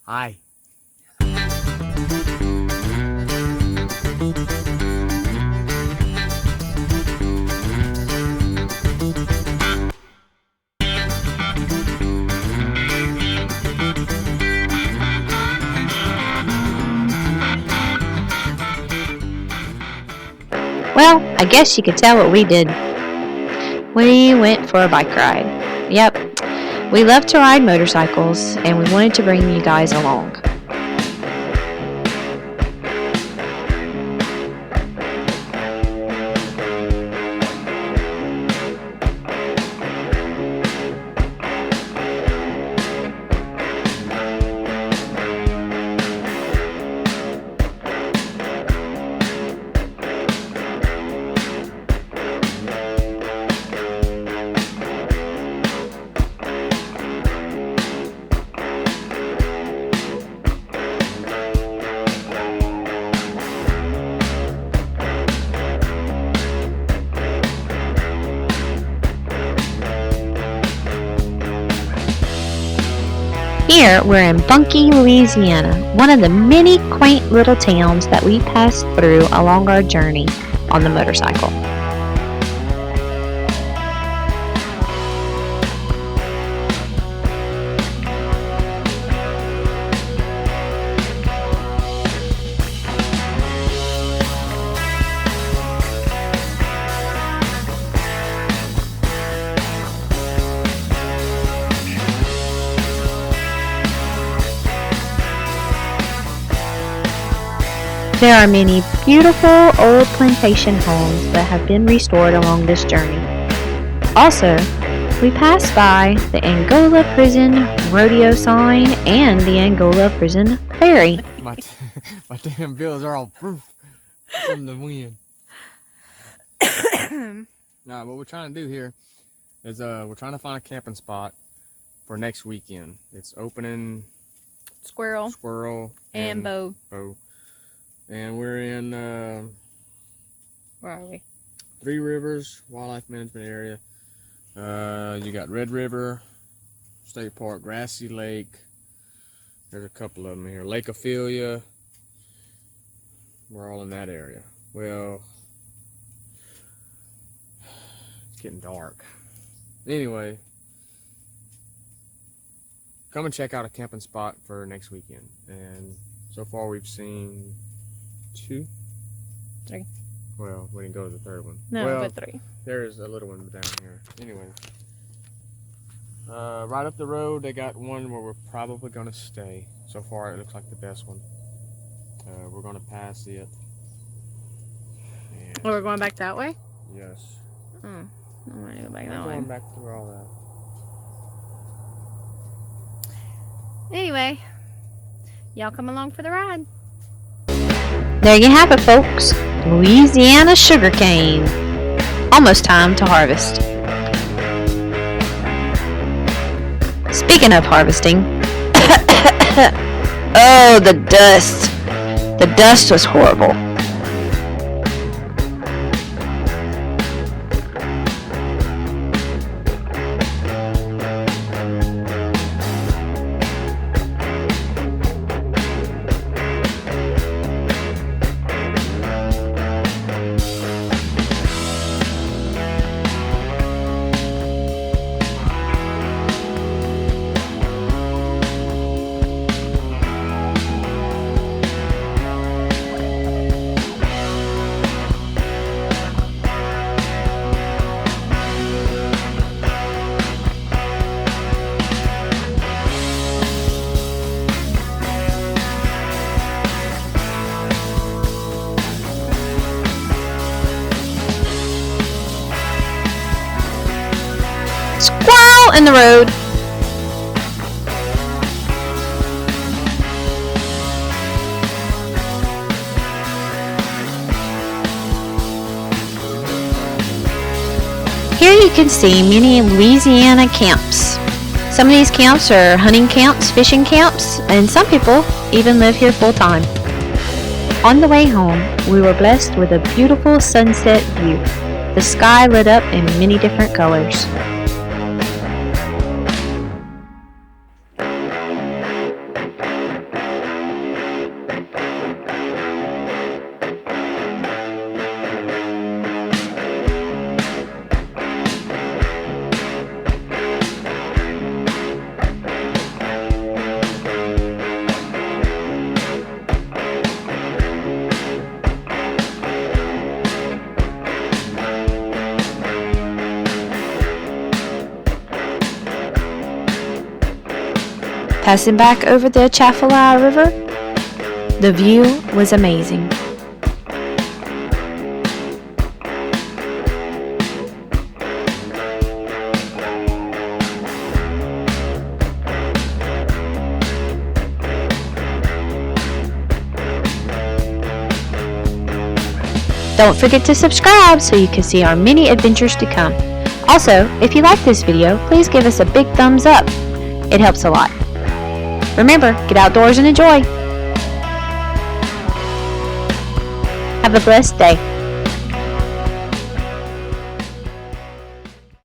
Hi. Well, I guess you could tell what we did. We went for a bike ride. Yep, we love to ride motorcycles, and we wanted to bring you guys along. Here, we're in Bunkie, Louisiana, one of the many quaint little towns that we passed through along our journey on the motorcycle. There are many beautiful old plantation homes that have been restored along this journey. Also, we passed by the Angola Prison rodeo sign and the Angola Prison ferry. My damn bills are all proof from the wind. Nah, what we're trying to do here is we're trying to find a camping spot for next weekend. It's opening Squirrel and Bow. And we're in Where are we? Three Rivers Wildlife Management Area. You got Red River State Park, Grassy Lake. There's a couple of them here. Lake Ophelia. We're all in that area. Well, it's getting dark. Anyway, come and check out a camping spot for next weekend. And so far we've seen 2? 3. Well, we didn't go to the third one. No, but 3. There's a little one down here. Anyway, right up the road, they got one where we're probably going to stay. So far, it looks like the best one. We're going to pass it. And Oh, we're going back that way? yes. Oh, I want to go back We're that way. going back through all that. Anyway, y'all come along for the ride. There you have it, folks. Louisiana sugarcane. Almost time to harvest. Speaking of harvesting, oh, the dust. The dust was horrible. Squirrel in the road. Here you can see many Louisiana camps. Some of these camps are hunting camps, fishing camps, and some people even live here full time. On the way home, we were blessed with a beautiful sunset view. The sky lit up in many different colors. Passing back over the Atchafalaya River, the view was amazing. Don't forget to subscribe so you can see our many adventures to come. Also, if you like this video, please give us a big thumbs up. It helps a lot. Remember, get outdoors and enjoy. Have a blessed day.